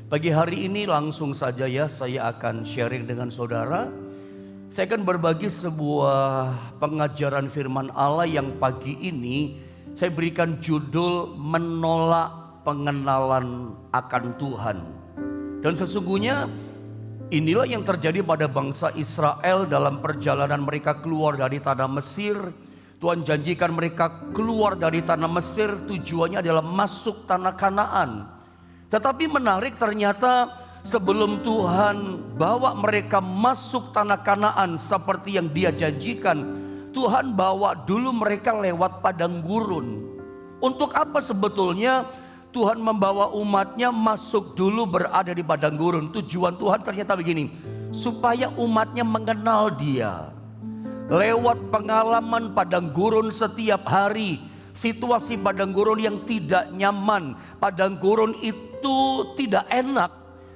Pagi hari ini langsung saja ya saya akan sharing dengan saudara. Saya akan berbagi sebuah pengajaran firman Allah yang pagi ini saya berikan judul menolak pengenalan akan Tuhan. Dan sesungguhnya inilah yang terjadi pada bangsa Israel dalam perjalanan mereka keluar dari tanah Mesir. Tuhan janjikan mereka keluar dari tanah Mesir, tujuannya adalah masuk tanah Kanaan. Tetapi menarik, ternyata sebelum Tuhan bawa mereka masuk tanah Kanaan seperti yang Dia janjikan, Tuhan bawa dulu mereka lewat padang gurun. Untuk apa sebetulnya Tuhan membawa umatnya masuk dulu berada di padang gurun? Tujuan Tuhan ternyata begini, supaya umatnya mengenal Dia. Lewat pengalaman padang gurun setiap hari, situasi padang gurun yang tidak nyaman, padang gurun itu tidak enak.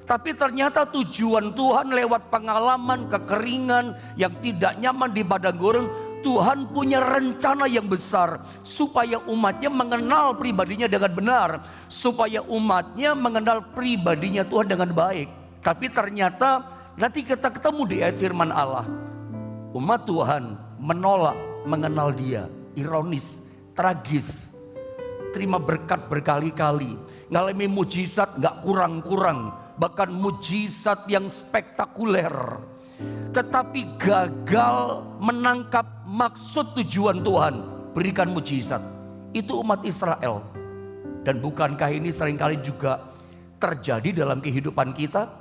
Tapi ternyata tujuan Tuhan lewat pengalaman kekeringan yang tidak nyaman di padang gurun, Tuhan punya rencana yang besar supaya umatnya mengenal pribadinya dengan benar, supaya umatnya mengenal pribadinya Tuhan dengan baik. Tapi ternyata nanti kita ketemu di ayat firman Allah, umat Tuhan menolak mengenal Dia. Ironis, tragis. Terima berkat berkali-kali, ngalami mujizat gak kurang-kurang, bahkan mujizat yang spektakuler, tetapi gagal menangkap maksud tujuan Tuhan berikan mujizat. Itu umat Israel. Dan bukankah ini seringkali juga terjadi dalam kehidupan kita?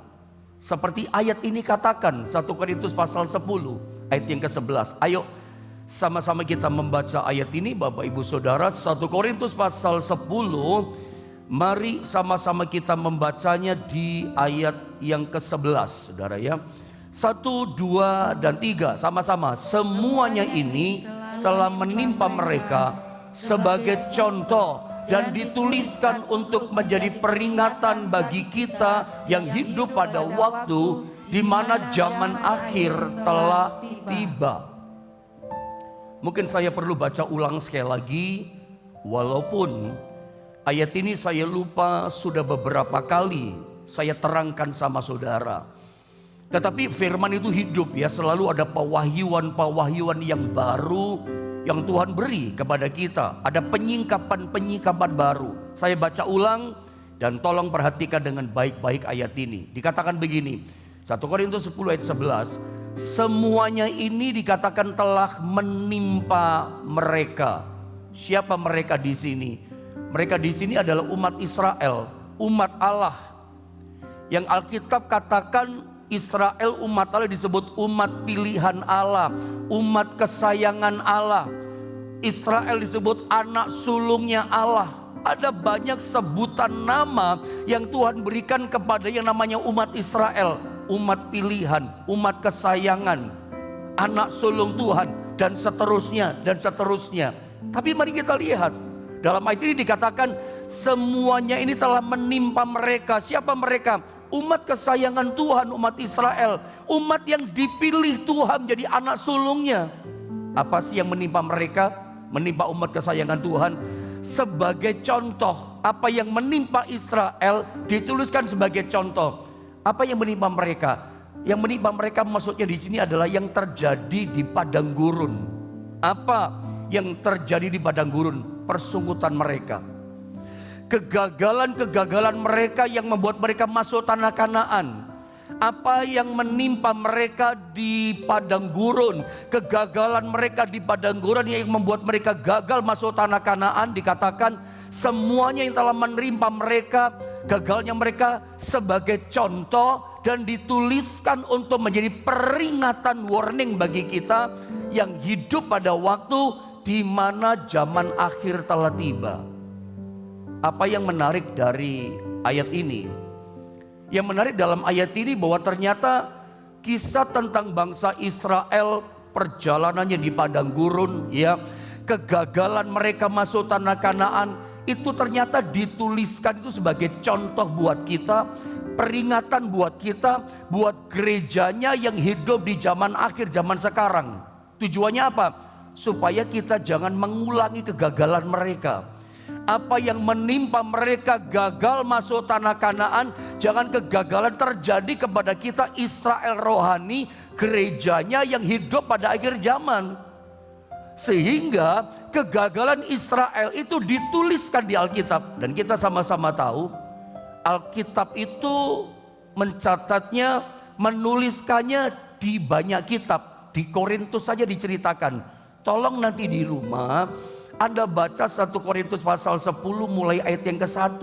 Seperti ayat ini katakan, 1 Korintus pasal 10 ayat yang ke-11. Ayo sama-sama kita membaca ayat ini Bapak Ibu Saudara. 1 Korintus pasal 10, mari sama-sama kita membacanya di ayat yang ke-11 saudara ya. 1, 2, dan 3 sama-sama. Semuanya ini telah menimpa mereka sebagai contoh dan dituliskan untuk menjadi peringatan bagi kita yang hidup pada waktu di mana zaman akhir telah tiba. Mungkin saya perlu baca ulang sekali lagi, walaupun ayat ini saya lupa sudah beberapa kali saya terangkan sama saudara. Tetapi firman itu hidup ya, selalu ada pewahyuan yang baru yang Tuhan beri kepada kita. Ada penyingkapan baru. Saya baca ulang dan tolong perhatikan dengan baik-baik ayat ini. Dikatakan begini, 1 Korintus 10 ayat 11. Semuanya ini dikatakan telah menimpa mereka. Siapa mereka di sini? Mereka di sini adalah umat Israel, umat Allah. Yang Alkitab katakan Israel umat Allah disebut umat pilihan Allah, umat kesayangan Allah. Israel disebut anak sulungnya Allah. Ada banyak sebutan nama yang Tuhan berikan kepada yang namanya umat Israel. Umat pilihan, umat kesayangan, anak sulung Tuhan, dan seterusnya dan seterusnya. Tapi mari kita lihat, dalam ayat ini dikatakan semuanya ini telah menimpa mereka. Siapa mereka? Umat kesayangan Tuhan, umat Israel, umat yang dipilih Tuhan jadi anak sulungnya. Apa sih yang menimpa mereka? Menimpa umat kesayangan Tuhan sebagai contoh. Apa yang menimpa Israel dituliskan sebagai contoh. Apa yang menimpa mereka? Yang menimpa mereka maksudnya di sini adalah yang terjadi di padang gurun. Apa yang terjadi di padang gurun? Persungkutan mereka. Kegagalan mereka yang membuat mereka masuk tanah Kanaan. Apa yang menimpa mereka di padang gurun, kegagalan mereka di padang gurun yang membuat mereka gagal masuk tanah Kanaan, dikatakan semuanya yang telah menimpa mereka, gagalnya mereka sebagai contoh dan dituliskan untuk menjadi peringatan, warning bagi kita yang hidup pada waktu di mana zaman akhir telah tiba. Apa yang menarik dari ayat ini? Yang menarik dalam ayat ini bahwa ternyata kisah tentang bangsa Israel, perjalanannya di padang gurun ya, kegagalan mereka masuk tanah Kanaan, itu ternyata dituliskan itu sebagai contoh buat kita, peringatan buat kita, buat gerejanya yang hidup di zaman akhir, zaman sekarang. Tujuannya apa? Supaya kita jangan mengulangi kegagalan mereka. Apa yang menimpa mereka gagal masuk tanah Kanaan, jangan kegagalan terjadi kepada kita Israel rohani, gerejanya yang hidup pada akhir zaman. Sehingga kegagalan Israel itu dituliskan di Alkitab. Dan kita sama-sama tahu Alkitab itu mencatatnya, menuliskannya di banyak kitab. Di Korintus saja diceritakan. Tolong nanti di rumah Anda baca 1 Korintus pasal 10 mulai ayat yang ke-1.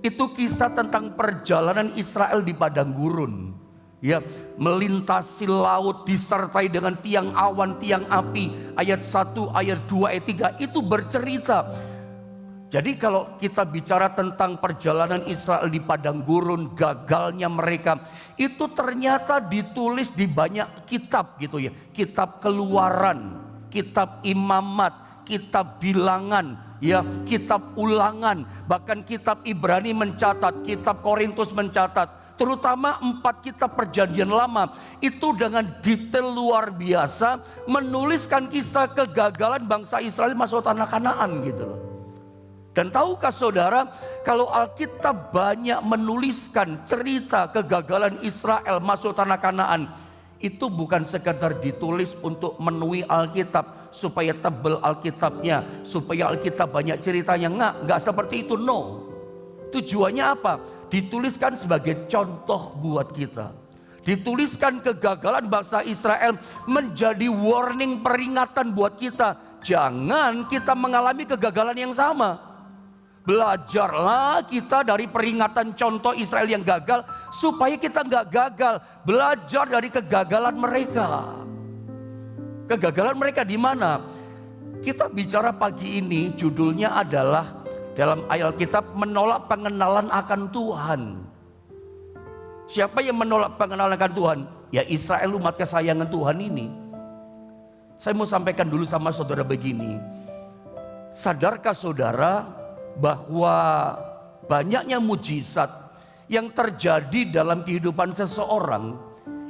Itu kisah tentang perjalanan Israel di padang gurun. Ya, melintasi laut disertai dengan tiang awan, tiang api. Ayat 1, ayat 2, ayat 3 itu bercerita. Jadi kalau kita bicara tentang perjalanan Israel di padang gurun, gagalnya mereka, itu ternyata ditulis di banyak kitab gitu ya. Kitab Keluaran, kitab Imamat, kitab Bilangan, ya, kitab Ulangan, bahkan kitab Ibrani mencatat, kitab Korintus mencatat, terutama 4 kitab Perjanjian Lama itu dengan detail luar biasa menuliskan kisah kegagalan bangsa Israel masuk tanah Kanaan gitu loh. Dan tahukah saudara, kalau Alkitab banyak menuliskan cerita kegagalan Israel masuk tanah Kanaan, itu bukan sekedar ditulis untuk memenuhi Alkitab supaya tebel Alkitabnya, supaya Alkitab banyak ceritanya. Enggak seperti itu, no. Tujuannya apa? Dituliskan sebagai contoh buat kita. Dituliskan kegagalan bangsa Israel menjadi warning, peringatan buat kita. Jangan kita mengalami kegagalan yang sama. Belajarlah kita dari peringatan contoh Israel yang gagal supaya kita nggak gagal. Belajar dari kegagalan mereka. Kegagalan mereka di mana? Kita bicara pagi ini judulnya adalah dalam ayat Alkitab menolak pengenalan akan Tuhan. Siapa yang menolak pengenalan akan Tuhan? Ya Israel, umat kesayangan Tuhan ini. Saya mau sampaikan dulu sama saudara begini. Sadarkah saudara bahwa banyaknya mujizat yang terjadi dalam kehidupan seseorang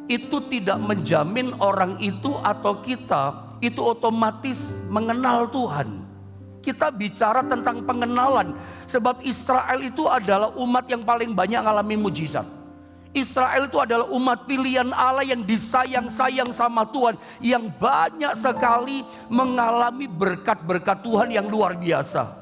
itu tidak menjamin orang itu atau kita itu otomatis mengenal Tuhan. Kita bicara tentang pengenalan, sebab Israel itu adalah umat yang paling banyak mengalami mujizat. Israel itu adalah umat pilihan Allah yang disayang-sayang sama Tuhan, yang banyak sekali mengalami berkat-berkat Tuhan yang luar biasa.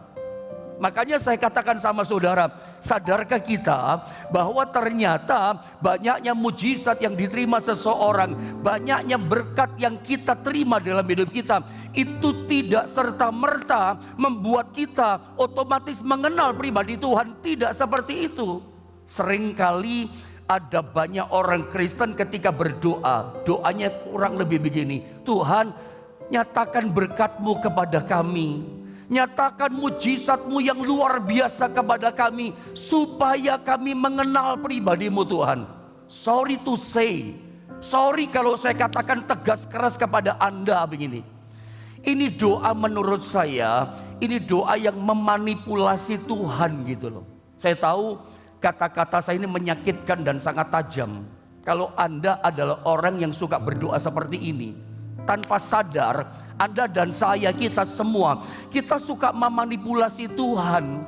Makanya saya katakan sama saudara, sadarkah kita bahwa ternyata banyaknya mujizat yang diterima seseorang, banyaknya berkat yang kita terima dalam hidup kita, itu tidak serta-merta membuat kita otomatis mengenal pribadi Tuhan. Tidak seperti itu. Seringkali ada banyak orang Kristen ketika berdoa, doanya kurang lebih begini: Tuhan, nyatakan berkat-Mu kepada kami. Nyatakan mujizat-Mu yang luar biasa kepada kami, supaya kami mengenal pribadi-Mu Tuhan. Sorry to say, sorry kalau saya katakan tegas keras kepada Anda begini. Ini doa menurut saya, ini doa yang memanipulasi Tuhan gitu loh. Saya tahu kata-kata saya ini menyakitkan dan sangat tajam. Kalau Anda adalah orang yang suka berdoa seperti ini, tanpa sadar Anda dan saya, kita semua, kita suka memanipulasi Tuhan,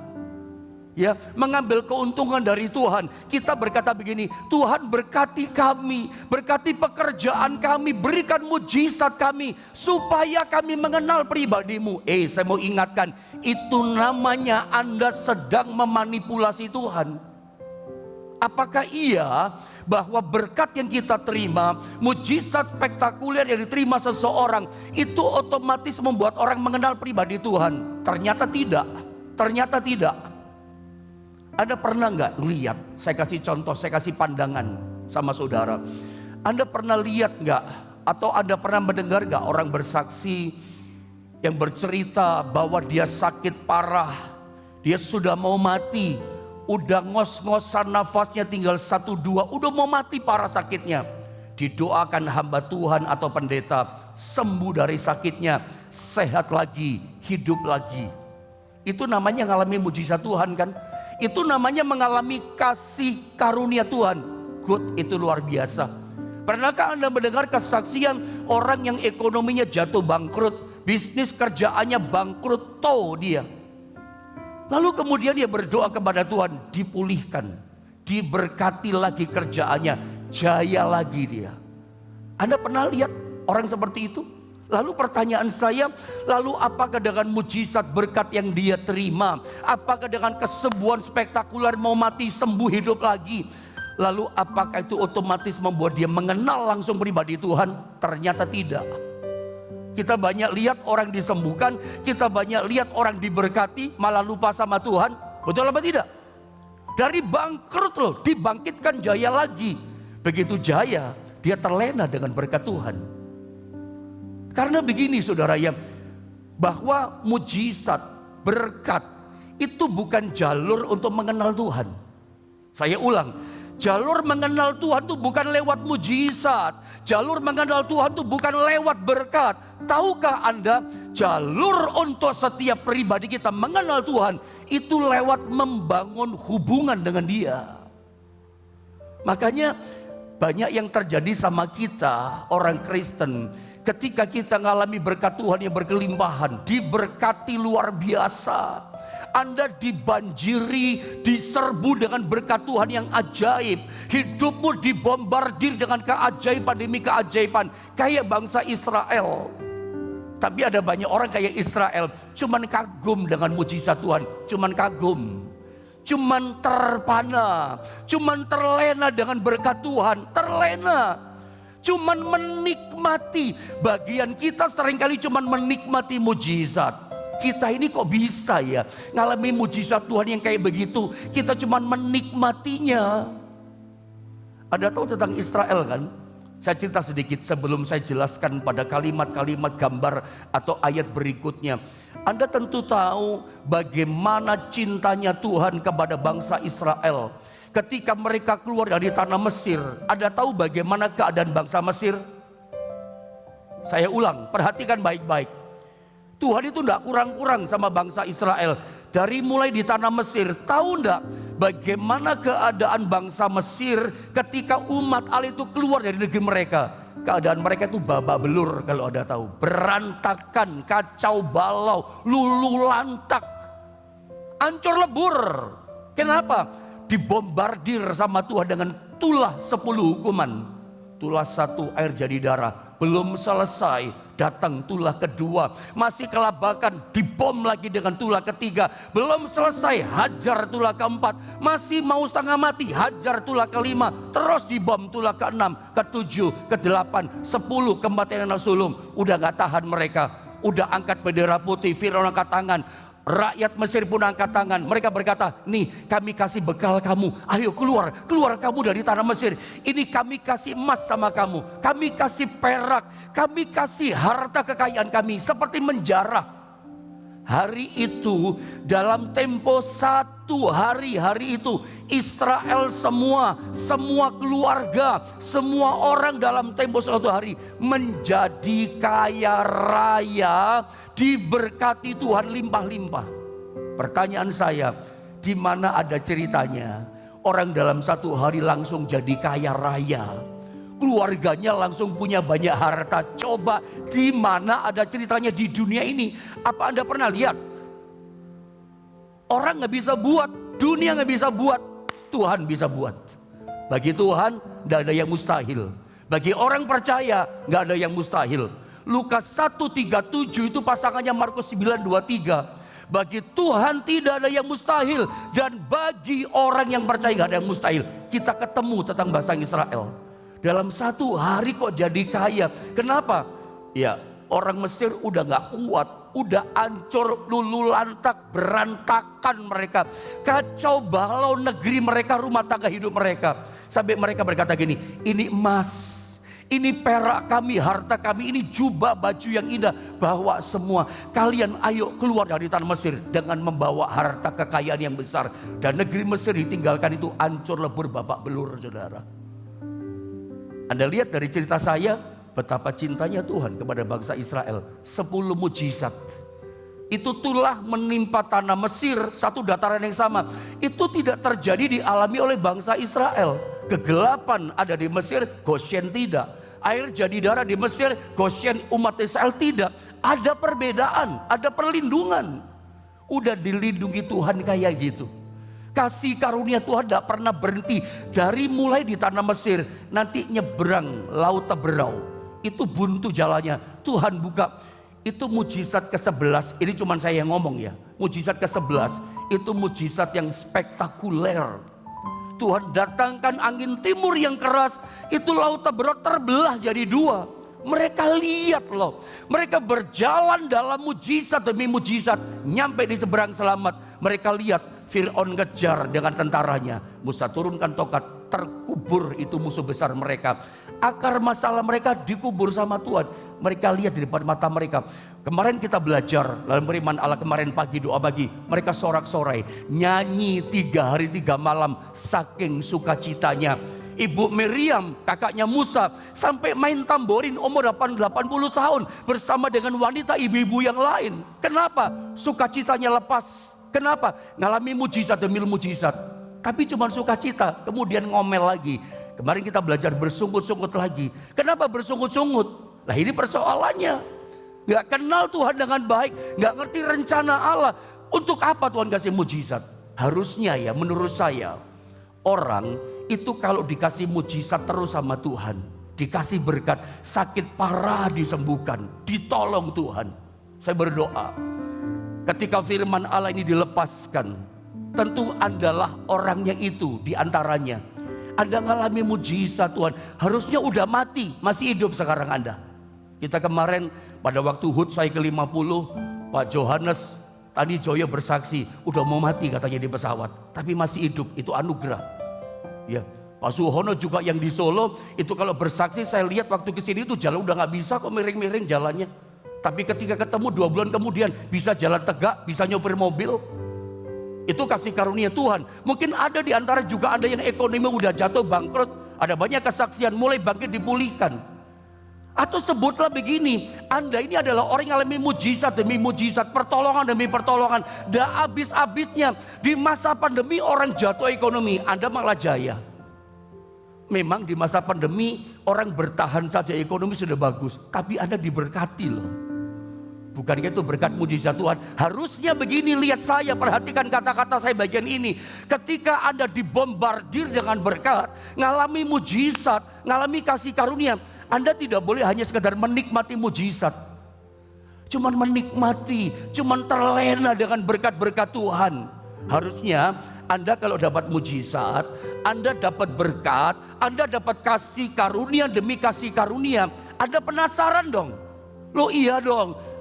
ya, mengambil keuntungan dari Tuhan. Kita berkata begini: Tuhan berkati kami, berkati pekerjaan kami, berikan mujizat kami supaya kami mengenal pribadi-Mu. Saya mau ingatkan, itu namanya Anda sedang memanipulasi Tuhan. Apakah iya bahwa berkat yang kita terima, mujizat spektakuler yang diterima seseorang, itu otomatis membuat orang mengenal pribadi Tuhan? Ternyata tidak. Ternyata tidak. Anda pernah nggak lihat? Saya kasih contoh, saya kasih pandangan sama saudara. Anda pernah lihat nggak? Atau Anda pernah mendengar nggak orang bersaksi yang bercerita bahwa dia sakit parah, dia sudah mau mati, udah ngos-ngosan nafasnya tinggal 1-2, udah mau mati parah sakitnya. Didoakan hamba Tuhan atau pendeta, sembuh dari sakitnya, sehat lagi, hidup lagi. Itu namanya mengalami mujizat Tuhan kan? Itu namanya mengalami kasih karunia Tuhan. Good, itu luar biasa. Pernahkah Anda mendengar kesaksian orang yang ekonominya jatuh bangkrut, bisnis kerjaannya bangkrut, dia Lalu kemudian dia berdoa kepada Tuhan, dipulihkan, diberkati lagi kerjaannya, jaya lagi dia. Anda pernah lihat orang seperti itu? Lalu pertanyaan saya, lalu apakah dengan mujizat berkat yang dia terima, apakah dengan kesembuhan spektakuler mau mati sembuh hidup lagi, lalu apakah itu otomatis membuat dia mengenal langsung pribadi Tuhan? Ternyata tidak. Kita banyak lihat orang disembuhkan, kita banyak lihat orang diberkati, malah lupa sama Tuhan. Betul apa tidak? Dari bangkrut loh, dibangkitkan jaya lagi. Begitu jaya, dia terlena dengan berkat Tuhan. Karena begini saudara ya, bahwa mujizat, berkat itu bukan jalur untuk mengenal Tuhan. Saya ulang, jalur mengenal Tuhan itu bukan lewat mujizat. Jalur mengenal Tuhan itu bukan lewat berkat. Tahukah Anda, jalur untuk setiap pribadi kita mengenal Tuhan itu lewat membangun hubungan dengan Dia. Makanya banyak yang terjadi sama kita orang Kristen. Ketika kita mengalami berkat Tuhan yang berkelimpahan, diberkati luar biasa, Anda dibanjiri, diserbu dengan berkat Tuhan yang ajaib, hidupmu dibombardir dengan keajaiban demi keajaiban, kayak bangsa Israel. Tapi ada banyak orang kayak Israel, cuman kagum dengan mujizat Tuhan, cuman kagum, cuman terpana, cuman terlena dengan berkat Tuhan, terlena. Cuman menikmati. Bagian kita seringkali cuman menikmati mujizat. Kita ini kok bisa ya ngalami mujizat Tuhan yang kayak begitu, kita cuman menikmatinya. Ada tahu tentang Israel kan? Saya cerita sedikit sebelum saya jelaskan pada kalimat-kalimat gambar atau ayat berikutnya. Anda tentu tahu bagaimana cintanya Tuhan kepada bangsa Israel. Ketika mereka keluar dari tanah Mesir, Anda tahu bagaimana keadaan bangsa Mesir? Saya ulang, perhatikan baik-baik. Tuhan itu tidak kurang-kurang sama bangsa Israel. Dari mulai di tanah Mesir, tahu enggak bagaimana keadaan bangsa Mesir ketika umat Allah itu keluar dari negeri mereka? Keadaan mereka itu babak belur kalau Anda tahu. Berantakan, kacau balau, lulu lantak, hancur lebur. Kenapa? Dibombardir sama Tuhan dengan tulah 10 hukuman. Tulah 1 air jadi darah. Belum selesai, datang tulah kedua. Masih kelabakan, dibom lagi dengan tulah ketiga. Belum selesai, hajar tulah keempat. Masih mau setengah mati, hajar tulah kelima. Terus dibom tulah keenam, ketujuh, kedelapan, 10 kematian yang sulung. Udah gak tahan mereka. Udah angkat bendera putih, Firaun angkat tangan. Rakyat Mesir pun angkat tangan. Mereka berkata, nih kami kasih bekal kamu. Ayo keluar kamu dari tanah Mesir. Ini kami kasih emas sama kamu. Kami kasih perak. Kami kasih harta kekayaan kami. Seperti menjarah. Hari itu dalam tempo 1 hari itu Israel semua keluarga, semua orang dalam tempo 1 hari menjadi kaya raya, diberkati Tuhan limpah-limpah. Pertanyaan saya, di mana ada ceritanya orang dalam 1 hari langsung jadi kaya raya? Keluarganya langsung punya banyak harta. Coba di mana ada ceritanya di dunia ini? Apa Anda pernah lihat? Orang gak bisa buat, dunia gak bisa buat, Tuhan bisa buat. Bagi Tuhan gak ada yang mustahil. Bagi orang percaya gak ada yang mustahil. Lukas 1:37 itu pasangannya Markus 9:23. Bagi Tuhan tidak ada yang mustahil. Dan bagi orang yang percaya gak ada yang mustahil. Kita ketemu tentang bangsa Israel. Dalam 1 hari kok jadi kaya. Kenapa? Ya orang Mesir udah gak kuat. Udah hancur, lulu lantak, berantakan mereka. Kacau balau negeri mereka, rumah tangga hidup mereka. Sampai mereka berkata gini, ini emas, ini perak kami, harta kami, ini jubah, baju yang indah. Bawa semua, kalian ayo keluar dari tanah Mesir dengan membawa harta kekayaan yang besar. Dan negeri Mesir ditinggalkan itu hancur lebur babak belur, saudara. Anda lihat dari cerita saya betapa cintanya Tuhan kepada bangsa Israel. 10 mujizat. Itu tulah menimpa tanah Mesir, satu dataran yang sama. Itu tidak terjadi dialami oleh bangsa Israel. Kegelapan ada di Mesir, Goshen tidak. Air jadi darah di Mesir, Goshen umat Israel tidak. Ada perbedaan, ada perlindungan. udah dilindungi Tuhan kayak gitu. Kasih karunia Tuhan tidak pernah berhenti. Dari mulai di tanah Mesir, nanti nyebrang laut Teberau. Itu buntu jalannya, Tuhan buka. Itu mujizat ke-11, ini cuma saya yang ngomong ya. Mujizat ke-11, itu mujizat yang spektakuler. Tuhan datangkan angin timur yang keras, itu laut Teberau terbelah jadi dua. Mereka lihat loh, mereka berjalan dalam mujizat demi mujizat, nyampe di seberang selamat. Mereka lihat Fir'aun ngejar dengan tentaranya. Musa turunkan tongkat, terkubur itu musuh besar mereka. Akar masalah mereka dikubur sama Tuhan. Mereka lihat di depan mata mereka. Kemarin kita belajar dalam firman Allah, kemarin pagi doa pagi. Mereka sorak-sorai, nyanyi 3 hari 3 malam saking sukacitanya. Ibu Miriam, kakaknya Musa, sampai main tamborin umur 80 tahun bersama dengan wanita ibu-ibu yang lain. Kenapa? Sukacitanya lepas. Kenapa? Ngalami mujizat demi mujizat. Tapi cuma sukacita, kemudian ngomel lagi. Kemarin kita belajar bersungut-sungut lagi. Kenapa bersungut-sungut? Nah ini persoalannya. Gak kenal Tuhan dengan baik, gak ngerti rencana Allah. Untuk apa Tuhan kasih mujizat? Harusnya ya menurut saya, orang itu kalau dikasih mujizat terus sama Tuhan, dikasih berkat, sakit parah disembuhkan, ditolong Tuhan. Saya berdoa, ketika firman Allah ini dilepaskan, tentu Andalah orangnya itu di antaranya. Anda ngalami mujizat Tuhan, harusnya udah mati, masih hidup sekarang Anda. Kita kemarin pada waktu HUT saya ke-50, Pak Johannes tadi Joyo bersaksi, udah mau mati katanya di pesawat, tapi masih hidup, itu anugerah. Ya, Pak Suhono juga yang di Solo, itu kalau bersaksi saya lihat waktu kesini itu jalan udah gak bisa kok miring-miring jalannya. Tapi ketika ketemu 2 bulan kemudian bisa jalan tegak, bisa nyopir mobil. Itu kasih karunia Tuhan. Mungkin ada di antara juga Anda yang ekonomi udah jatuh bangkrut. Ada banyak kesaksian mulai bangkit dipulihkan. Atau sebutlah begini, Anda ini adalah orang yang alami mujizat demi mujizat, pertolongan demi pertolongan. Dah habis-habisnya di masa pandemi orang jatuh ekonomi, Anda malah jaya. Memang di masa pandemi orang bertahan saja ekonomi sudah bagus, tapi Anda diberkati loh. Bukankah itu berkat mujizat Tuhan? Harusnya begini, lihat saya, perhatikan kata-kata saya bagian ini. Ketika Anda dibombardir dengan berkat, ngalami mujizat, ngalami kasih karunia, Anda tidak boleh hanya sekedar menikmati mujizat. Cuman menikmati, cuman terlena dengan berkat-berkat Tuhan. Harusnya Anda kalau dapat mujizat, Anda dapat berkat, Anda dapat kasih karunia demi kasih karunia, Anda penasaran dong. Loh iya dong.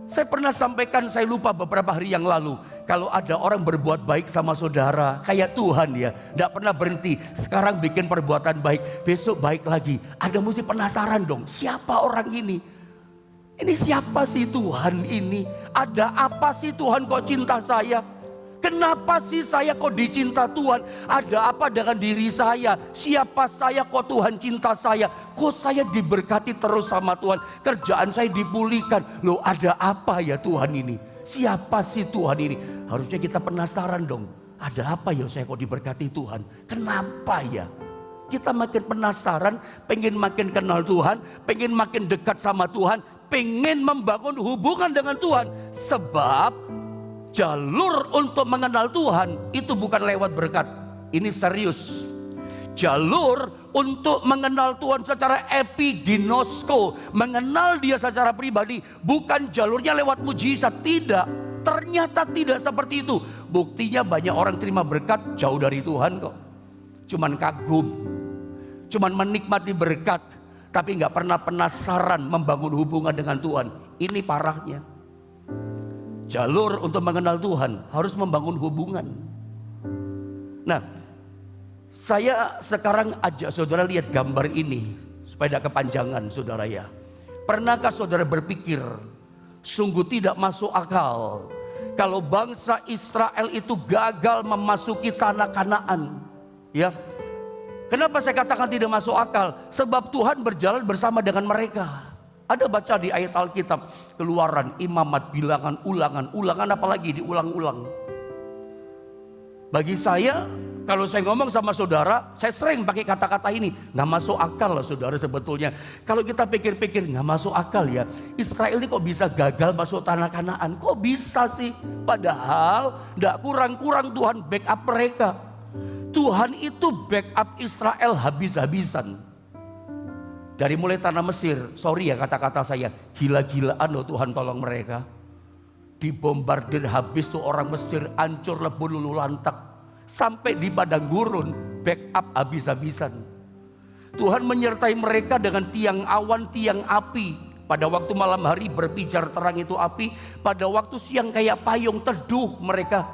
Saya pernah sampaikan, saya lupa beberapa hari yang lalu. Kalau ada orang berbuat baik sama saudara, kayak Tuhan ya, tidak pernah berhenti. Sekarang bikin perbuatan baik, besok baik lagi. Anda mesti penasaran dong, siapa orang ini? Ini siapa sih Tuhan ini? Ada apa sih Tuhan kok cinta saya? Kenapa sih saya kok dicinta Tuhan? Ada apa dengan diri saya? Siapa saya kok Tuhan cinta saya? Kok saya diberkati terus sama Tuhan? Kerjaan saya dipulihkan. Loh ada apa ya Tuhan ini? Siapa sih Tuhan ini? Harusnya kita penasaran dong. Ada apa ya saya kok diberkati Tuhan? Kenapa ya? Kita makin penasaran, pengen makin kenal Tuhan, pengen makin dekat sama Tuhan, pengen membangun hubungan dengan Tuhan. Sebab jalur untuk mengenal Tuhan itu bukan lewat berkat. Ini serius. Jalur untuk mengenal Tuhan secara epiginosko, mengenal dia secara pribadi, bukan jalurnya lewat mujizat. Tidak. Ternyata tidak seperti itu. Buktinya banyak orang terima berkat jauh dari Tuhan kok. Cuman kagum, cuman menikmati berkat, tapi gak pernah penasaran membangun hubungan dengan Tuhan. Ini parahnya. Jalur untuk mengenal Tuhan harus membangun hubungan. Nah, saya sekarang ajak saudara lihat gambar ini supaya tidak kepanjangan saudara ya. Pernahkah saudara berpikir sungguh tidak masuk akal kalau bangsa Israel itu gagal memasuki tanah Kanaan? Ya. Kenapa saya katakan tidak masuk akal? Sebab Tuhan berjalan bersama dengan mereka. Ada baca di ayat Alkitab, Keluaran, Imamat, Bilangan, Ulangan, apalagi diulang-ulang. Bagi saya, Kalau saya ngomong sama saudara, saya sering pakai kata-kata ini. Nggak masuk akal loh saudara sebetulnya. Kalau kita pikir-pikir nggak masuk akal ya. Israel ini kok bisa gagal masuk tanah Kanaan? Kok bisa sih? Padahal nggak kurang-kurang Tuhan backup mereka. Tuhan itu backup Israel habis-habisan. Dari mulai tanah Mesir, sorry ya kata-kata saya, gila-gilaan loh Tuhan tolong mereka. Dibombardir habis tuh orang Mesir, hancur lebur lulu lantak. Sampai di padang gurun, backup habis-habisan. Tuhan menyertai mereka dengan tiang awan, tiang api. Pada waktu malam hari berpijar terang itu api. Pada waktu siang kayak payung teduh mereka.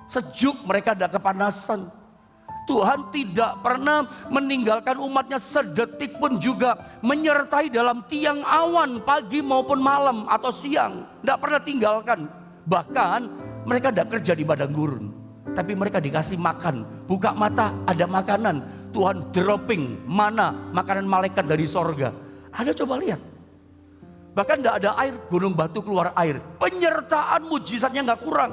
Sejuk, mereka tidak kepanasan. Tuhan tidak pernah meninggalkan umatnya sedetik pun juga. Menyertai dalam tiang awan pagi maupun malam atau siang. Tidak pernah tinggalkan. Bahkan mereka tidak kerja di padang gurun. Tapi mereka dikasih makan, buka mata ada makanan. Tuhan dropping mana makanan malaikat dari sorga. Anda coba lihat. Bahkan tidak ada air, gunung batu keluar air. Penyertaan mujizatnya nggak kurang.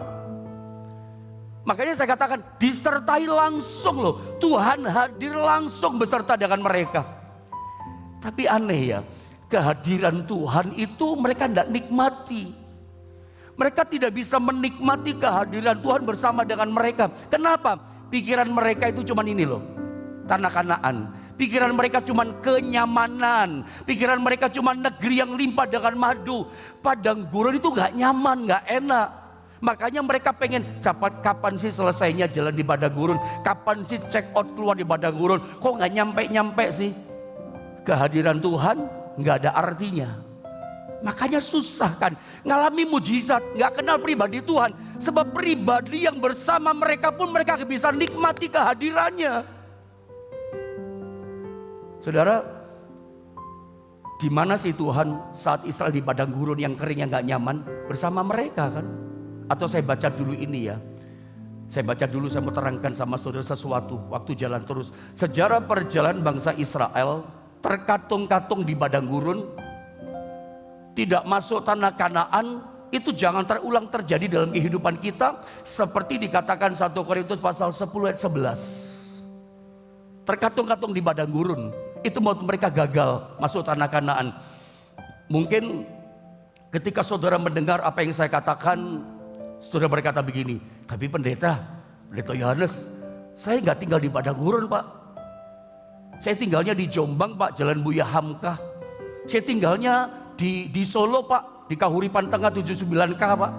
Makanya saya katakan disertai langsung loh. Tuhan hadir langsung beserta dengan mereka. Tapi aneh ya, kehadiran Tuhan itu mereka tidak nikmati. Mereka tidak bisa menikmati kehadiran Tuhan bersama dengan mereka. Kenapa? Pikiran mereka itu cuma ini loh. Tanah Kanaan. Pikiran mereka cuma kenyamanan. Pikiran mereka cuma negeri yang limpah dengan madu. Padang gurun itu gak nyaman, gak enak. Makanya mereka pengen kapan sih selesainya jalan di padang gurun. Kapan sih check out keluar di padang gurun. Kok gak nyampe-nyampe sih? Kehadiran Tuhan gak ada artinya. Makanya susah kan, ngalami mujizat, gak kenal pribadi Tuhan. Sebab pribadi yang bersama mereka pun mereka gak bisa nikmati kehadirannya. Saudara, di mana sih Tuhan saat Israel di padang gurun yang kering yang gak nyaman? Bersama mereka kan? Atau saya baca dulu ini ya. Saya baca dulu, saya mau terangkan sama saudara sesuatu. Waktu jalan terus. Sejarah perjalanan bangsa Israel terkatung-katung di padang gurun. Tidak masuk tanah Kanaan, itu jangan terulang terjadi dalam kehidupan kita. Seperti dikatakan 1 Korintus pasal 10 ayat 11. Terkatung-katung di padang gurun, itu membuat mereka gagal masuk tanah Kanaan. Mungkin ketika saudara mendengar apa yang saya katakan, saudara berkata begini, tapi pendeta Yohanes, saya gak tinggal di padang gurun Pak. Saya tinggalnya di Jombang Pak, Jalan Buya Hamka. Saya tinggalnya di Solo Pak, di Kahuripan Tengah 79K Pak.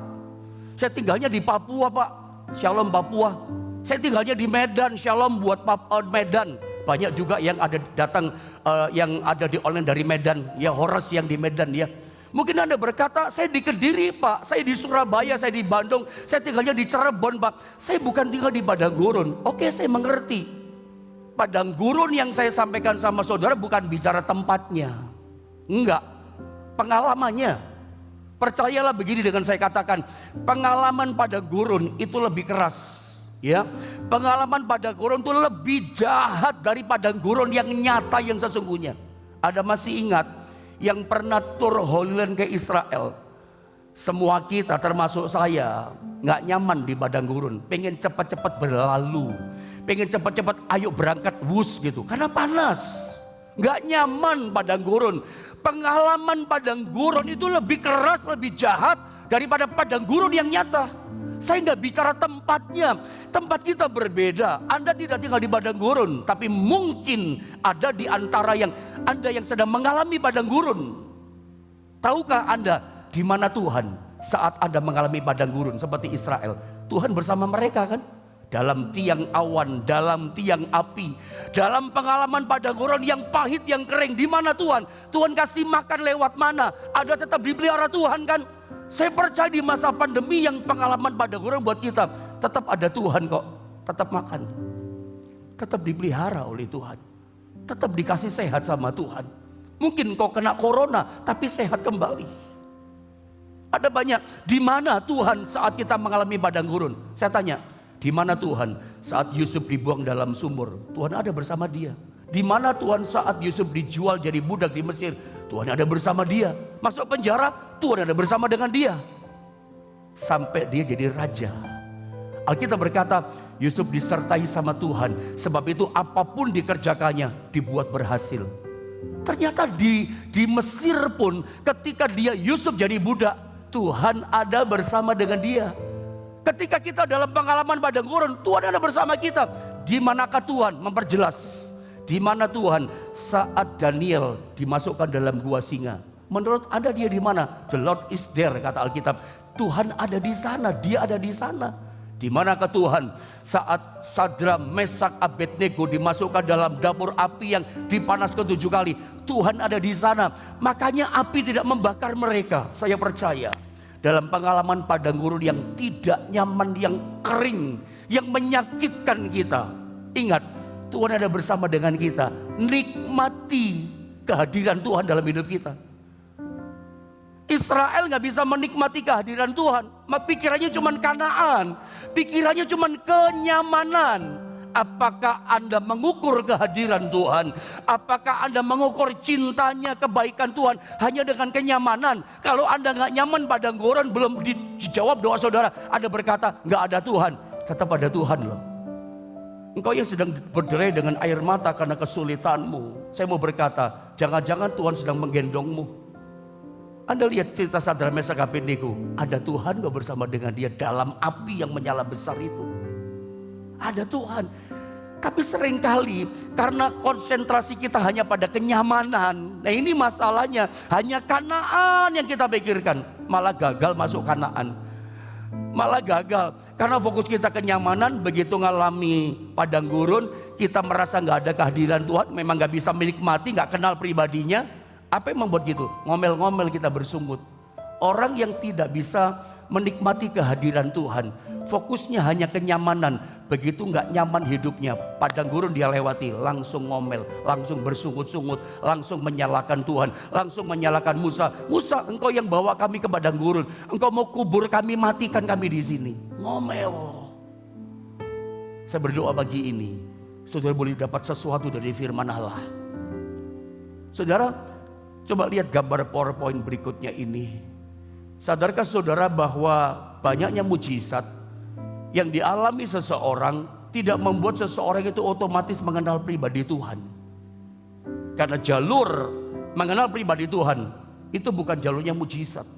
Saya tinggalnya di Papua Pak, Shalom Papua. Saya tinggalnya di Medan, Shalom buat Medan. Banyak juga yang ada datang yang ada di online dari Medan, ya Horas yang di Medan ya. Mungkin Anda berkata, saya di Kediri Pak, saya di Surabaya, saya di Bandung, saya tinggalnya di Cirebon Pak. Saya bukan tinggal di padang gurun. Oke, saya mengerti. Padang gurun yang saya sampaikan sama saudara bukan bicara tempatnya. Enggak. Pengalamannya. Percayalah begini dengan saya katakan, pengalaman padang gurun itu lebih keras. Ya, pengalaman padang gurun itu lebih jahat dari padang gurun yang nyata yang sesungguhnya. Ada masih ingat yang pernah tur Holy Land ke Israel? Semua kita termasuk saya nggak nyaman di padang gurun, pengen cepat-cepat berlalu, pengen cepat-cepat ayo berangkat wus gitu, karena panas, nggak nyaman padang gurun. Pengalaman padang gurun itu lebih keras, lebih jahat daripada padang gurun yang nyata. Saya nggak bicara tempatnya, tempat kita berbeda. Anda tidak tinggal di padang gurun, tapi mungkin ada di antara yang Anda yang sedang mengalami padang gurun. Tahukah Anda di mana Tuhan saat Anda mengalami padang gurun seperti Israel? Tuhan bersama mereka kan? Dalam tiang awan, dalam tiang api, dalam pengalaman padang gurun yang pahit, yang kering. Di mana Tuhan? Tuhan kasih makan lewat mana? Ada tetap dipelihara Tuhan kan? Saya percaya di masa pandemi yang pengalaman padang gurun buat kita, tetap ada Tuhan kok. Tetap makan, tetap dipelihara oleh Tuhan, tetap dikasih sehat sama Tuhan. Mungkin kau kena corona tapi sehat kembali. Ada banyak. Di mana Tuhan saat kita mengalami padang gurun? Saya tanya, di mana Tuhan saat Yusuf dibuang dalam sumur? Tuhan ada bersama dia. Di mana Tuhan saat Yusuf dijual jadi budak di Mesir? Tuhan ada bersama dia. Masuk penjara, Tuhan ada bersama dengan dia. Sampai dia jadi raja. Alkitab berkata, Yusuf disertai sama Tuhan. Sebab itu apapun dikerjakannya dibuat berhasil. Ternyata di Mesir pun ketika Yusuf jadi budak, Tuhan ada bersama dengan dia. Ketika kita dalam pengalaman padang gurun, Tuhan ada bersama kita. Di manakah Tuhan? Memperjelas. Di mana Tuhan? Saat Daniel dimasukkan dalam gua singa. Menurut Anda dia di mana? The Lord is there, kata Alkitab. Tuhan ada di sana, dia ada di sana. Di manakah Tuhan? Saat Sadra, Mesak, Abednego dimasukkan dalam dapur api yang dipanaskan 7 kali. Tuhan ada di sana. Makanya api tidak membakar mereka. Saya percaya dalam pengalaman padang gurun yang tidak nyaman, yang kering, yang menyakitkan kita, ingat Tuhan ada bersama dengan kita. Nikmati kehadiran Tuhan dalam hidup kita. Israel gak bisa menikmati kehadiran Tuhan. Pikirannya cuma Kanaan, pikirannya cuma kenyamanan. Apakah Anda mengukur kehadiran Tuhan? Apakah Anda mengukur cintanya, kebaikan Tuhan hanya dengan kenyamanan? Kalau Anda gak nyaman padang gurun, belum dijawab doa saudara, Anda berkata gak ada Tuhan. Tetap ada Tuhan loh. Engkau yang sedang berderai dengan air mata karena kesulitanmu, saya mau berkata, jangan-jangan Tuhan sedang menggendongmu. Anda lihat cerita Sadra, Mesak, Abednego, ada Tuhan gak bersama dengan dia dalam api yang menyala besar itu. Ada Tuhan. Tapi seringkali karena konsentrasi kita hanya pada kenyamanan. Nah ini masalahnya, hanya Kanaan yang kita pikirkan. Malah gagal masuk Kanaan. Malah gagal karena fokus kita kenyamanan. Begitu ngalami padang gurun, kita merasa gak ada kehadiran Tuhan, memang gak bisa menikmati, gak kenal pribadinya. Apa yang membuat gitu? Ngomel-ngomel kita bersungut. Orang yang tidak bisa menikmati kehadiran Tuhan, fokusnya hanya kenyamanan. Begitu gak nyaman hidupnya, padang gurun dia lewati, langsung ngomel, langsung bersungut-sungut, langsung menyalahkan Tuhan, langsung menyalahkan Musa. Musa, engkau yang bawa kami ke padang gurun, engkau mau kubur kami, matikan kami di sini. Ngomel. Saya berdoa pagi ini, saudara boleh dapat sesuatu dari firman Allah. Saudara, coba lihat gambar PowerPoint berikutnya ini. Sadarkah saudara bahwa banyaknya mujizat yang dialami seseorang tidak membuat seseorang itu otomatis mengenal pribadi Tuhan. Karena jalur mengenal pribadi Tuhan itu bukan jalurnya mujizat.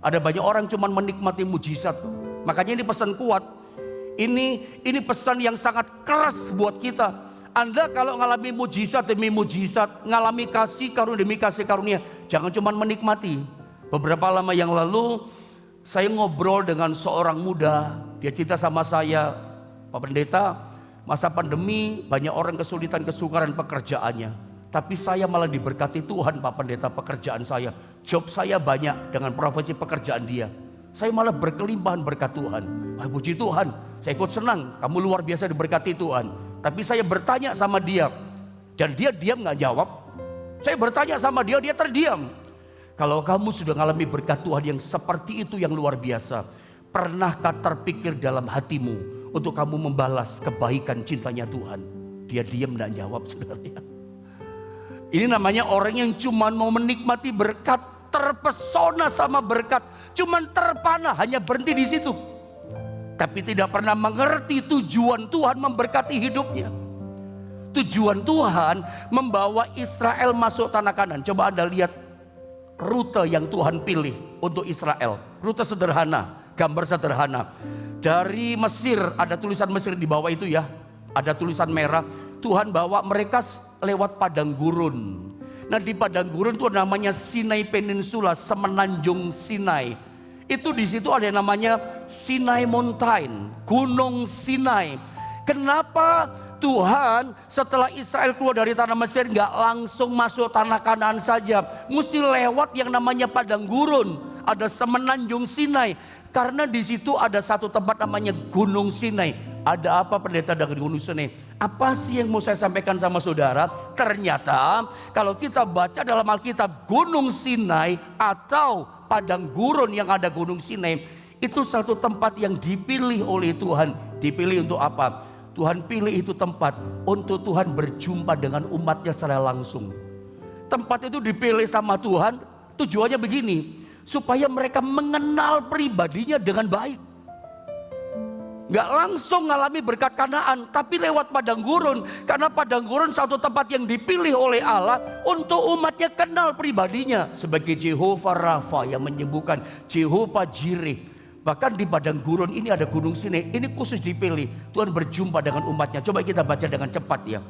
Ada banyak orang cuma menikmati mujizat. Makanya ini pesan kuat. Ini pesan yang sangat keras buat kita. Anda kalau ngalami mujizat demi mujizat, ngalami kasih karunia demi kasih karunia, jangan cuma menikmati. Beberapa lama yang lalu saya ngobrol dengan seorang muda. Dia cerita sama saya, Pak Pendeta, masa pandemi banyak orang kesulitan kesukaran pekerjaannya. Tapi saya malah diberkati Tuhan Pak Pendeta, pekerjaan saya. Job saya banyak dengan profesi pekerjaan dia. Saya malah berkelimpahan berkat Tuhan. Puji Tuhan, saya ikut senang, kamu luar biasa diberkati Tuhan. Tapi saya bertanya sama dia, dan dia diam gak jawab. Saya bertanya sama dia, dia terdiam. Kalau kamu sudah mengalami berkat Tuhan yang seperti itu yang luar biasa, pernahkah terpikir dalam hatimu untuk kamu membalas kebaikan cintanya Tuhan? Dia diam dan jawab, saudara. Ini namanya orang yang cuma mau menikmati berkat, terpesona sama berkat, cuma terpana, hanya berhenti di situ. Tapi tidak pernah mengerti tujuan Tuhan memberkati hidupnya. Tujuan Tuhan membawa Israel masuk tanah Kanaan. Coba Anda lihat rute yang Tuhan pilih untuk Israel. Rute sederhana, gambar sederhana. Dari Mesir, ada tulisan Mesir di bawah itu ya. Ada tulisan merah. Tuhan bawa mereka lewat padang gurun. Nah di padang gurun itu namanya Sinai Peninsula, semenanjung Sinai. Itu di situ ada yang namanya Sinai Mountain, Gunung Sinai. Kenapa Tuhan setelah Israel keluar dari tanah Mesir nggak langsung masuk tanah Kanaan saja, mesti lewat yang namanya padang gurun, ada semenanjung Sinai. Karena di situ ada satu tempat namanya Gunung Sinai. Ada apa pendeta dengan Gunung Sinai? Apa sih yang mau saya sampaikan sama saudara? Ternyata kalau kita baca dalam Alkitab, Gunung Sinai atau padang gurun yang ada Gunung Sinai itu satu tempat yang dipilih oleh Tuhan. Dipilih untuk apa? Tuhan pilih itu tempat untuk Tuhan berjumpa dengan umatnya secara langsung. Tempat itu dipilih sama Tuhan, tujuannya begini, supaya mereka mengenal pribadinya dengan baik. Nggak langsung ngalami berkat Kanaan, tapi lewat padang gurun. Karena padang gurun satu tempat yang dipilih oleh Allah untuk umatnya kenal pribadinya sebagai Jehovah Rafa yang menyembuhkan, Jehovah Jireh. Bahkan di padang gurun ini ada gunung Sinai, ini khusus dipilih. Tuhan berjumpa dengan umatnya. Coba kita baca dengan cepat ya.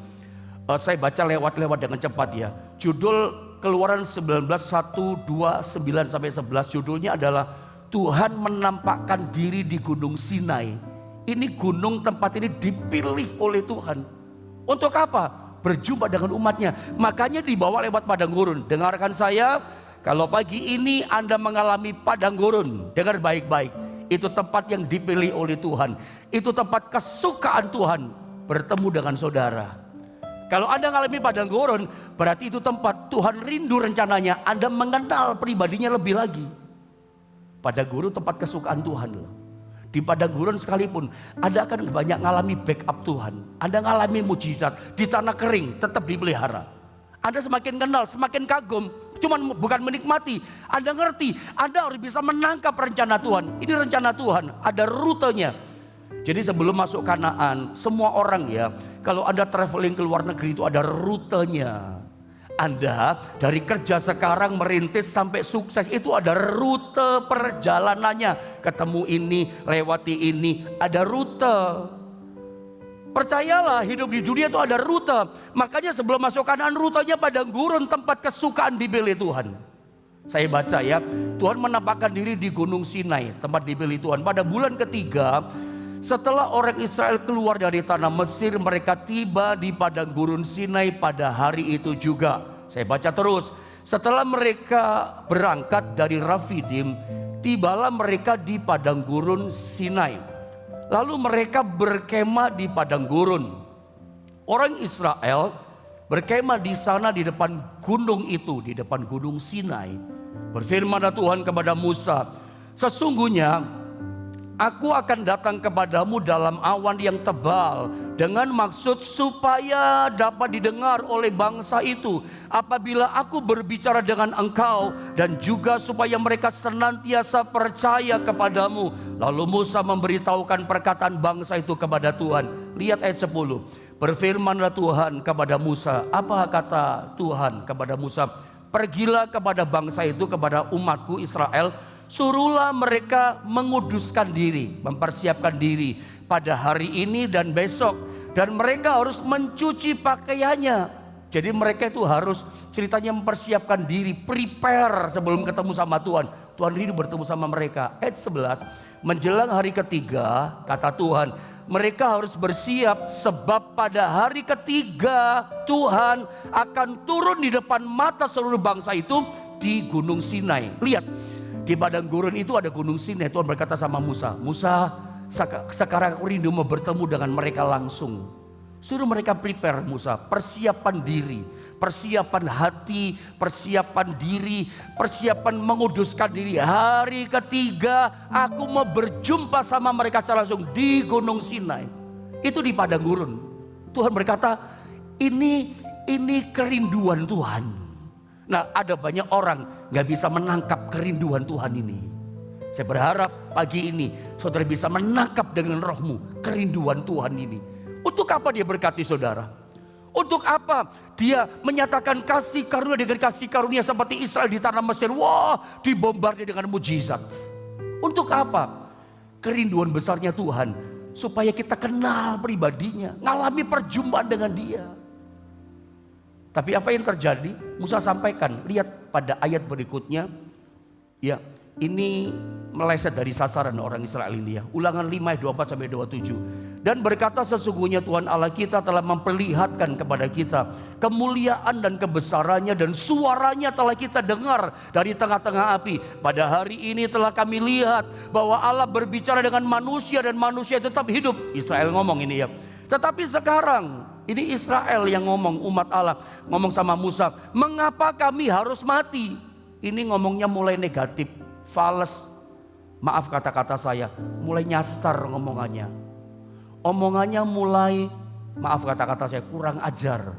Saya baca lewat dengan cepat ya. Judul Keluaran 19, 1, 2, 9 sampai 11, judulnya adalah Tuhan menampakkan diri di gunung Sinai. Ini gunung tempat ini dipilih oleh Tuhan. Untuk apa? Berjumpa dengan umatnya. Makanya dibawa lewat padang gurun. Dengarkan saya, kalau pagi ini Anda mengalami padang gurun, dengar baik-baik. Itu tempat yang dipilih oleh Tuhan. Itu tempat kesukaan Tuhan bertemu dengan saudara. Kalau Anda mengalami padang gurun, berarti itu tempat Tuhan rindu rencananya Anda mengenal pribadinya lebih lagi. Padang gurun tempat kesukaan Tuhan loh. Di padang gurun sekalipun Anda akan banyak ngalami backup Tuhan. Anda ngalami mujizat. Di tanah kering tetap dipelihara. Anda semakin kenal, semakin kagum. Cuman bukan menikmati, Anda ngerti, Anda harus bisa menangkap rencana Tuhan. Ini rencana Tuhan, ada rutenya. Jadi sebelum masuk Kanaan, semua orang ya, kalau Anda traveling ke luar negeri itu ada rutenya. Anda dari kerja sekarang merintis sampai sukses itu ada rute perjalanannya. Ketemu ini, lewati ini, ada rute. Percayalah, hidup di dunia itu ada rute. Makanya sebelum masuk Kanaan, rutenya padang gurun, tempat kesukaan dipilih Tuhan. Saya baca ya, Tuhan menampakkan diri di gunung Sinai, tempat dipilih Tuhan. Pada bulan ketiga, setelah orang Israel keluar dari tanah Mesir, mereka tiba di padang gurun Sinai pada hari itu juga. Saya baca terus. Setelah mereka berangkat dari Rafidim, tibalah mereka di padang gurun Sinai. Lalu mereka berkemah di padang gurun. Orang Israel berkemah di sana di depan gunung itu, di depan gunung Sinai. Berfirmanlah Tuhan kepada Musa, sesungguhnya Aku akan datang kepadamu dalam awan yang tebal dengan maksud supaya dapat didengar oleh bangsa itu apabila aku berbicara dengan engkau, dan juga supaya mereka senantiasa percaya kepadamu. Lalu Musa memberitahukan perkataan bangsa itu kepada Tuhan. Lihat ayat 10. Berfirmanlah Tuhan kepada Musa. Apa kata Tuhan kepada Musa? Pergilah kepada bangsa itu, kepada umatku Israel. Suruhlah mereka menguduskan diri, mempersiapkan diri pada hari ini dan besok. Dan mereka harus mencuci pakaiannya. Jadi mereka itu harus ceritanya mempersiapkan diri, prepare sebelum ketemu sama Tuhan. Tuhan rindu bertemu sama mereka. Ayat 11, menjelang hari ketiga, kata Tuhan, mereka harus bersiap sebab pada hari ketiga Tuhan akan turun di depan mata seluruh bangsa itu di gunung Sinai. Lihat. Di padang gurun itu ada gunung Sinai. Tuhan berkata sama Musa, Musa, sekarang aku rindu mau bertemu dengan mereka langsung. Suruh mereka prepare Musa, persiapan diri, persiapan hati, persiapan diri, persiapan menguduskan diri. Hari ketiga aku mau berjumpa sama mereka secara langsung di gunung Sinai. Itu di padang gurun. Tuhan berkata, ini kerinduan Tuhan. Nah, ada banyak orang gak bisa menangkap kerinduan Tuhan ini. Saya berharap pagi ini saudara bisa menangkap dengan rohmu kerinduan Tuhan ini. Untuk apa dia berkati saudara? Untuk apa dia menyatakan kasih karunia dengan kasih karunia seperti Israel di tanah Mesir? Wah, dibombardir dengan mujizat. Untuk apa? Kerinduan besarnya Tuhan supaya kita kenal pribadinya, ngalami perjumpaan dengan dia. Tapi apa yang terjadi? Musa sampaikan, lihat pada ayat berikutnya. Ya, ini meleset dari sasaran orang Israel ini ya. Ulangan 5 ayat 24 sampai 27. Dan berkata, sesungguhnya Tuhan Allah kita telah memperlihatkan kepada kita kemuliaan dan kebesarannya, dan suaranya telah kita dengar dari tengah-tengah api. Pada hari ini telah kami lihat bahwa Allah berbicara dengan manusia dan manusia tetap hidup. Israel ngomong ini ya. Tetapi sekarang ini Israel yang ngomong, umat Allah ngomong sama Musa, mengapa kami harus mati? Ini ngomongnya mulai negatif, fals. Maaf kata-kata saya, mulai nyastar ngomongannya. Omongannya mulai, maaf kata-kata saya, kurang ajar.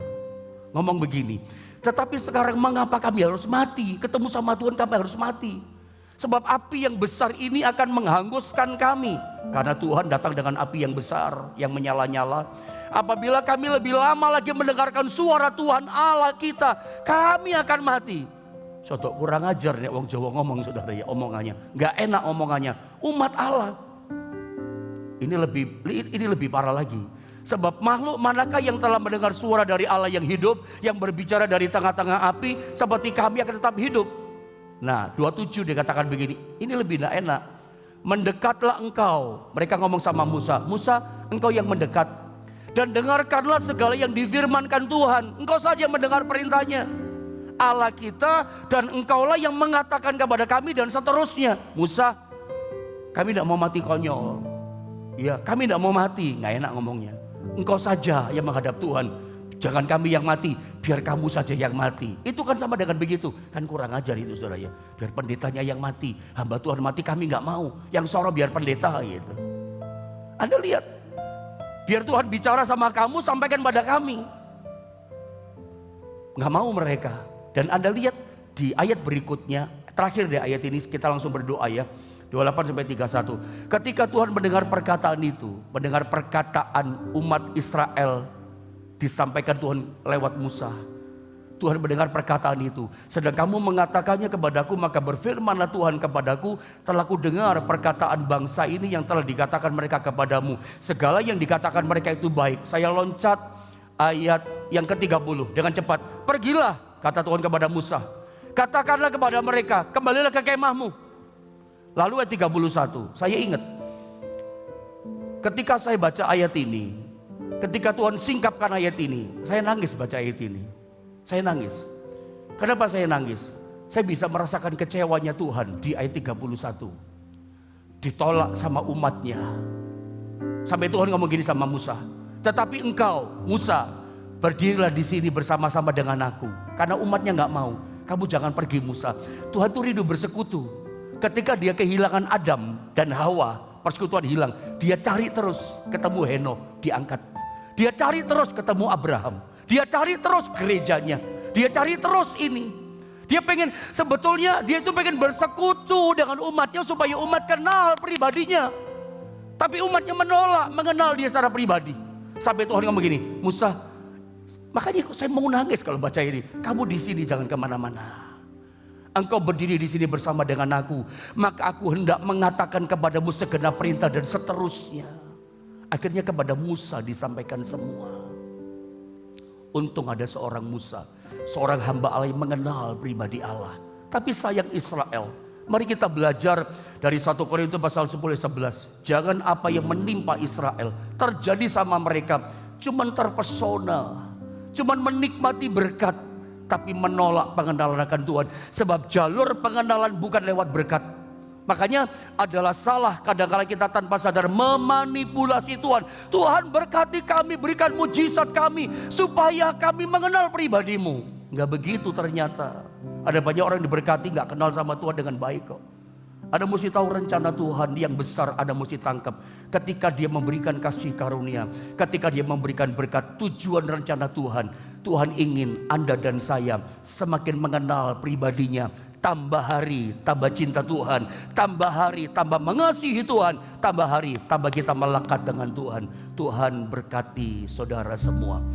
Ngomong begini, tetapi sekarang mengapa kami harus mati? Ketemu sama Tuhan kami harus mati. Sebab api yang besar ini akan menghanguskan kami. Karena Tuhan datang dengan api yang besar, yang menyala-nyala. Apabila kami lebih lama lagi mendengarkan suara Tuhan Allah kita, kami akan mati. Soto kurang ajar nih wong Jawa ngomong saudara ya, omongannya. Gak enak omongannya. Umat Allah. Ini lebih parah lagi. Sebab makhluk manakah yang telah mendengar suara dari Allah yang hidup, yang berbicara dari tengah-tengah api, seperti kami akan tetap hidup. Nah 27 dikatakan begini, ini lebih tidak enak. Mendekatlah engkau, mereka ngomong sama Musa, Musa engkau yang mendekat. Dan dengarkanlah segala yang difirmankan Tuhan, engkau saja mendengar perintahnya. Allah kita dan engkaulah yang mengatakan kepada kami dan seterusnya. Musa, kami tidak mau mati konyol. Ya kami tidak mau mati, gak enak ngomongnya. Engkau saja yang menghadap Tuhan. Jangan kami yang mati, biar kamu saja yang mati. Itu kan sama dengan begitu. Kan kurang ajar itu saudara ya. Biar pendetanya yang mati, hamba Tuhan mati kami gak mau. Yang soro biar pendeta gitu. Anda lihat, biar Tuhan bicara sama kamu, sampaikan pada kami. Gak mau mereka. Dan Anda lihat di ayat berikutnya, terakhir di ayat ini kita langsung berdoa ya. 28-31. Ketika Tuhan mendengar perkataan itu, mendengar perkataan umat Israel, disampaikan Tuhan lewat Musa. Tuhan mendengar perkataan itu. Sedang kamu mengatakannya kepadaku, maka berfirmanlah Tuhan kepadaku, telah ku dengar perkataan bangsa ini yang telah dikatakan mereka kepadamu. Segala yang dikatakan mereka itu baik. Saya loncat ayat yang ke-30 dengan cepat. Pergilah, kata Tuhan kepada Musa. Katakanlah kepada mereka, kembalilah ke kemahmu. Lalu ayat 31, saya ingat. Ketika saya baca ayat ini, ketika Tuhan singkapkan ayat ini, saya nangis baca ayat ini. Saya nangis. Kenapa saya nangis? Saya bisa merasakan kecewanya Tuhan di ayat 31. Ditolak sama umatnya. Sampai Tuhan ngomong gini sama Musa. Tetapi engkau, Musa, berdirilah di sini bersama-sama dengan aku. Karena umatnya gak mau. Kamu jangan pergi Musa. Tuhan tuh rindu bersekutu. Ketika dia kehilangan Adam dan Hawa, persekutuan hilang. Dia cari terus ketemu Henokh, diangkat. Dia cari terus ketemu Abraham. Dia cari terus gerejanya. Dia cari terus ini. Dia pengen, sebetulnya dia itu pengen bersekutu dengan umatnya supaya umat kenal pribadinya. Tapi umatnya menolak mengenal dia secara pribadi. Sampai Tuhan ngomong gini, Musa, makanya saya mau nangis kalau baca ini. Kamu di sini jangan kemana-mana. Engkau berdiri di sini bersama dengan aku, maka aku hendak mengatakan kepadamu segenap perintah dan seterusnya. Akhirnya kepada Musa disampaikan semua. Untung ada seorang Musa, seorang hamba Allah yang mengenal pribadi Allah. Tapi sayang Israel, mari kita belajar dari 1 Korintus pasal 10-11. Jangan apa yang menimpa Israel terjadi sama mereka, cuman terpesona, cuman menikmati berkat, tapi menolak pengenalan akan Tuhan. Sebab jalur pengenalan bukan lewat berkat. Makanya adalah salah kadang-kala kita tanpa sadar memanipulasi Tuhan. Tuhan berkati kami, berikan mujizat kami supaya kami mengenal pribadimu. Enggak begitu ternyata. Ada banyak orang yang diberkati gak kenal sama Tuhan dengan baik kok. Ada mesti tahu rencana Tuhan yang besar, ada mesti tangkap. Ketika dia memberikan kasih karunia, ketika dia memberikan berkat, tujuan rencana Tuhan. Tuhan ingin Anda dan saya semakin mengenal pribadinya. Tambah hari, tambah cinta Tuhan. Tambah hari, tambah mengasihi Tuhan. Tambah hari, tambah kita melekat dengan Tuhan. Tuhan berkati saudara semua.